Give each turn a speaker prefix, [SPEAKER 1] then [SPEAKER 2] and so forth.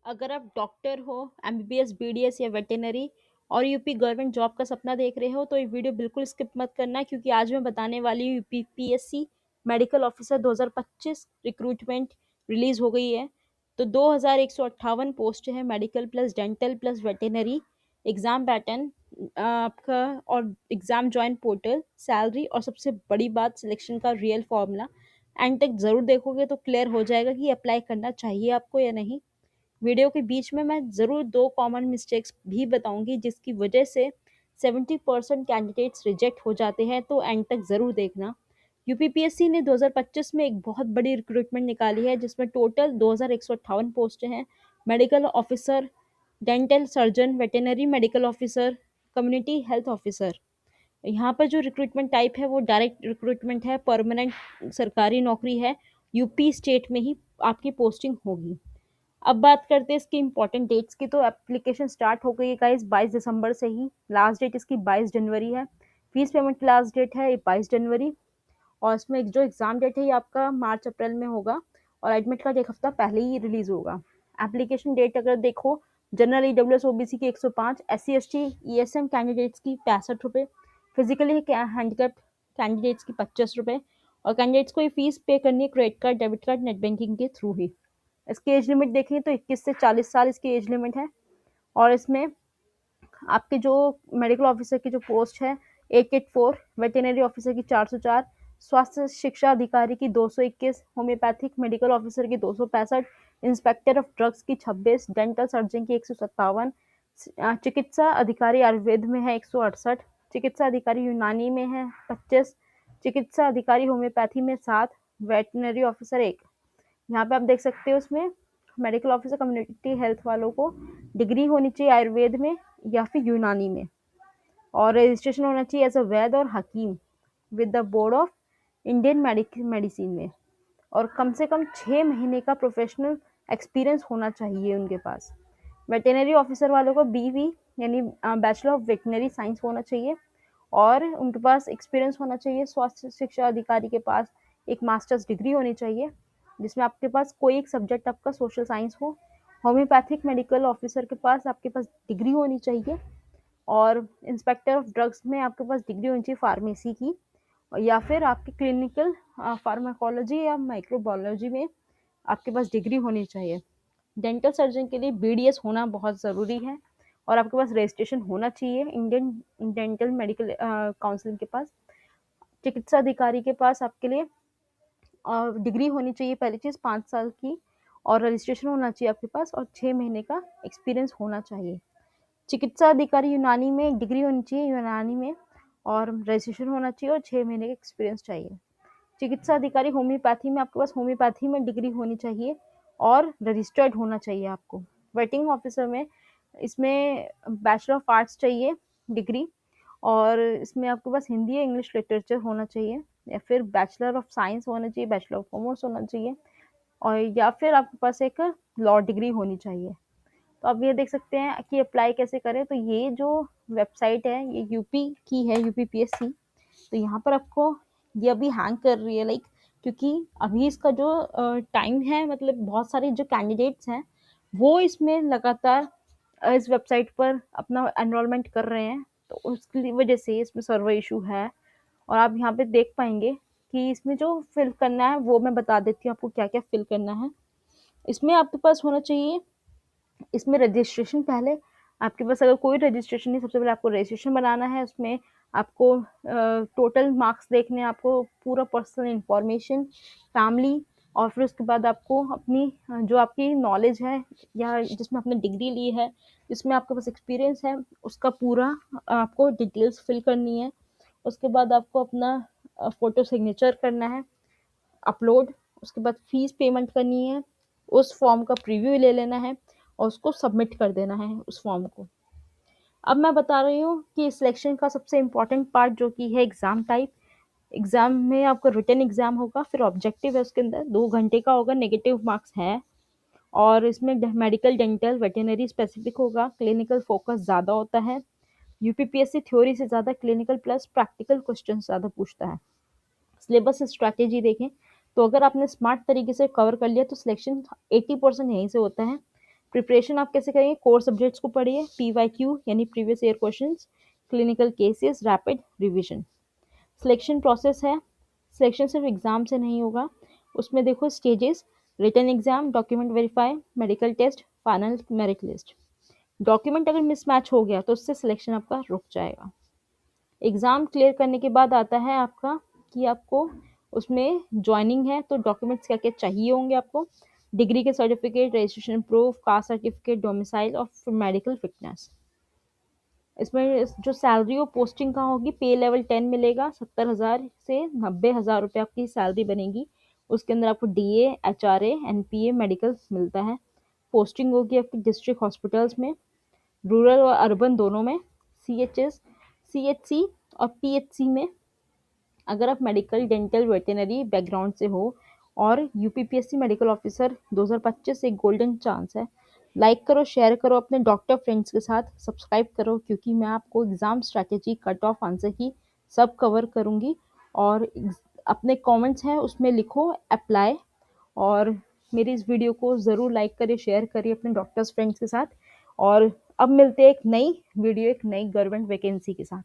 [SPEAKER 1] अगर आप डॉक्टर हो, एमबीबीएस, बीडीएस या वेटेनरी और यूपी गवर्नमेंट जॉब का सपना देख रहे हो तो ये वीडियो बिल्कुल स्किप मत करना, क्योंकि आज मैं बताने वाली हूँ UP PSC medical officer 2025 recruitment release हो गई है। तो 2158 पोस्ट है, medical plus dental plus veterinary. Exam pattern आपका और एग्जाम ज्वाइन पोर्टल, सैलरी और सबसे बड़ी बात सिलेक्शन का रियल फॉर्मूला एंड तक जरूर देखोगे तो क्लियर हो जाएगा कि अप्लाई करना चाहिए आपको या नहीं। वीडियो के बीच में मैं ज़रूर 2 कॉमन मिस्टेक्स भी बताऊंगी जिसकी वजह से 70% कैंडिडेट्स रिजेक्ट हो जाते हैं, तो एंड तक ज़रूर देखना। यूपीपीएससी ने 2025 में एक बहुत बड़ी रिक्रूटमेंट निकाली है जिसमें टोटल 2158 पोस्ट हैं। Medical officer, dental surgeon, veterinary medical officer, community health officer. यहाँ पर जो रिक्रूटमेंट टाइप है वो डायरेक्ट रिक्रूटमेंट है, परमानेंट सरकारी नौकरी है। यूपी स्टेट में ही आपकी पोस्टिंग होगी। अब बात करते हैं इसकी इंपॉर्टेंट डेट्स की। तो एप्लीकेशन स्टार्ट हो गई है गाइस 22 दिसंबर से ही। लास्ट डेट इसकी 22 जनवरी है। फीस पेमेंट की लास्ट डेट है 22 जनवरी। और इसमें जो एग्जाम डेट है ये आपका मार्च अप्रैल में होगा और एडमिट कार्ड एक हफ्ता पहले ही रिलीज होगा। एप्लीकेशन डेट अगर देखो, जनरल ईडब्ल्यूएस ओबीसी की 105, एससी एसटी ईएसएम कैंडिडेट्स की 65 रुपये, फिजिकली हैंडीकैप्ड कैंडिडेट्स की 25 रुपये। और कैंडिडेट्स को ये फीस पे करनी है credit card, debit card, net banking के थ्रू ही। इसकी एज लिमिट देखें तो 21 से 40 साल इसकी एज लिमिट है। और इसमें आपके जो मेडिकल ऑफिसर की जो पोस्ट है 884, वेटेनरी ऑफिसर की 404, स्वास्थ्य शिक्षा अधिकारी की 221, होम्योपैथिक मेडिकल ऑफिसर की 265, इंस्पेक्टर ऑफ ड्रग्स की 26, डेंटल सर्जन की 157, चिकित्सा अधिकारी आयुर्वेद में है 168, चिकित्सा अधिकारी यूनानी में है 25, चिकित्सा अधिकारी होम्योपैथी में 7, वेटनरी ऑफिसर 1। यहाँ पे आप देख सकते हो उसमें मेडिकल ऑफिसर कम्युनिटी हेल्थ वालों को डिग्री होनी चाहिए आयुर्वेद में या फिर यूनानी में, और रजिस्ट्रेशन होना चाहिए एज अ वैद और hakim with the board of Indian medicine में, और कम से कम 6 महीने का प्रोफेशनल एक्सपीरियंस होना चाहिए उनके पास। वेटेनरी ऑफिसर वालों को बीवी यानी बैचलर ऑफ वेटनरी साइंस होना चाहिए और उनके पास एक्सपीरियंस होना चाहिए। स्वास्थ्य शिक्षा अधिकारी के पास एक मास्टर्स डिग्री होनी चाहिए जिसमें आपके पास कोई एक सब्जेक्ट आपका सोशल साइंस हो। होम्योपैथिक मेडिकल ऑफिसर के पास आपके पास डिग्री होनी चाहिए, और इंस्पेक्टर ऑफ ड्रग्स में आपके पास डिग्री होनी चाहिए फार्मेसी की, या फिर आपकी क्लिनिकल फार्माकोलॉजी या माइक्रोबायोलॉजी में आपके पास डिग्री होनी चाहिए। डेंटल सर्जन के लिए बीडीएस होना बहुत ज़रूरी है और आपके पास रजिस्ट्रेशन होना चाहिए इंडियन डेंटल मेडिकल काउंसिल के पास। चिकित्सा अधिकारी के पास आपके लिए डिग्री होनी चाहिए, पहली चीज़ 5 साल की, और रजिस्ट्रेशन होना चाहिए आपके पास और 6 महीने का एक्सपीरियंस होना चाहिए। चिकित्सा अधिकारी यूनानी में एक डिग्री होनी चाहिए यूनानी में, और रजिस्ट्रेशन होना चाहिए और 6 महीने का एक्सपीरियंस चाहिए। चिकित्सा अधिकारी होम्योपैथी में आपके पास होम्योपैथी में डिग्री होनी चाहिए और रजिस्टर्ड होना चाहिए आपको। वेटिंग ऑफिसर में इसमें बैचलर ऑफ आर्ट्स चाहिए डिग्री, और इसमें आपके पास हिंदी या इंग्लिश लिटरेचर होना चाहिए, या फिर बैचलर ऑफ साइंस होना चाहिए, बैचलर ऑफ कॉमर्स होना चाहिए, और या फिर आपके पास एक लॉ डिग्री होनी चाहिए। तो आप ये देख सकते हैं कि अप्लाई कैसे करें। तो ये जो वेबसाइट है ये यूपी की है, यूपी पीएससी। तो यहाँ पर आपको ये अभी हैंग कर रही है लाइक, क्योंकि अभी इसका जो टाइम है, मतलब बहुत सारे जो कैंडिडेट्स हैं वो इसमें लगातार इस वेबसाइट पर अपना एनरोलमेंट कर रहे हैं, तो उसकी वजह से इसमें सर्वर इशू है। और आप यहाँ पे देख पाएंगे कि इसमें जो फिल करना है वो मैं बता देती हूँ आपको क्या क्या फिल करना है। इसमें आपके पास होना चाहिए, इसमें रजिस्ट्रेशन पहले आपके पास अगर कोई रजिस्ट्रेशन नहीं, सबसे पहले आपको रजिस्ट्रेशन बनाना है। उसमें आपको टोटल मार्क्स देखने हैं, आपको पूरा पर्सनल इंफॉर्मेशन, फैमिली, और फिर उसके बाद आपको अपनी जो आपकी नॉलेज है या जिसमें आपने डिग्री ली है, जिसमें आपके पास एक्सपीरियंस है, उसका पूरा आपको डिटेल्स फिल करनी है। उसके बाद आपको अपना फ़ोटो सिग्नेचर करना है अपलोड। उसके बाद फीस पेमेंट करनी है, उस फॉर्म का प्रीव्यू ले लेना है और उसको सबमिट कर देना है उस फॉर्म को। अब मैं बता रही हूँ कि सिलेक्शन का सबसे इम्पोर्टेंट पार्ट जो कि है एग्ज़ाम टाइप। एग्ज़ाम में आपका रिटन एग्ज़ाम होगा, फिर ऑब्जेक्टिव है, उसके अंदर 2 घंटे का होगा, नेगेटिव मार्क्स है। और इसमें मेडिकल, डेंटल, वेटेनरी स्पेसिफिक होगा, क्लिनिकल फोकस ज़्यादा होता है। यूपीपीएससी थ्योरी से ज़्यादा क्लिनिकल प्लस प्रैक्टिकल क्वेश्चन ज़्यादा पूछता है। सिलेबस स्ट्रैटेजी देखें तो अगर आपने स्मार्ट तरीके से कवर कर लिया तो सिलेक्शन 80% यहीं से होता है। प्रिपरेशन आप कैसे करेंगे? कोर सब्जेक्ट्स को पढ़िए, PYQ यानी previous year questions, clinical cases, rapid revision. Selection process है, सिलेक्शन सिर्फ एग्जाम से नहीं होगा, उसमें देखो stages, written exam, document verify, medical test, final merit list. Document अगर मिसमैच हो गया तो उससे सिलेक्शन आपका रुक जाएगा। एग्ज़ाम क्लियर करने के बाद आता है आपका कि आपको उसमें ज्वाइनिंग है, तो डॉक्यूमेंट्स क्या क्या चाहिए होंगे आपको? डिग्री के certificate, registration proof, caste certificate, domicile और मेडिकल फिटनेस। इसमें जो सैलरी और पोस्टिंग कहाँ होगी? पे लेवल 10 मिलेगा, 70,000 से 90,000 रुपये आपकी सैलरी बनेगी। उसके अंदर आपको DA, HRA, NPA, मेडिकल मिलता है। पोस्टिंग होगी आपकी डिस्ट्रिक्ट हॉस्पिटल्स में, रूरल और अर्बन दोनों में, CHS, CHC और PHC में। अगर आप मेडिकल, डेंटल, वेटेनरी बैकग्राउंड से हो और UPPSC मेडिकल ऑफिसर 2025 एक गोल्डन चांस है। लाइक करो, शेयर करो अपने डॉक्टर फ्रेंड्स के साथ, सब्सक्राइब करो, क्योंकि मैं आपको exam strategy, cut off, answer की सब कवर करूँगी। और अपने कमेंट्स हैं उसमें लिखो अप्लाई, और मेरी इस वीडियो को ज़रूर लाइक करिए, शेयर करिए अपने डॉक्टर्स फ्रेंड्स के साथ। और अब मिलते हैं एक नई वीडियो, एक नई गवर्नमेंट वैकेंसी के साथ।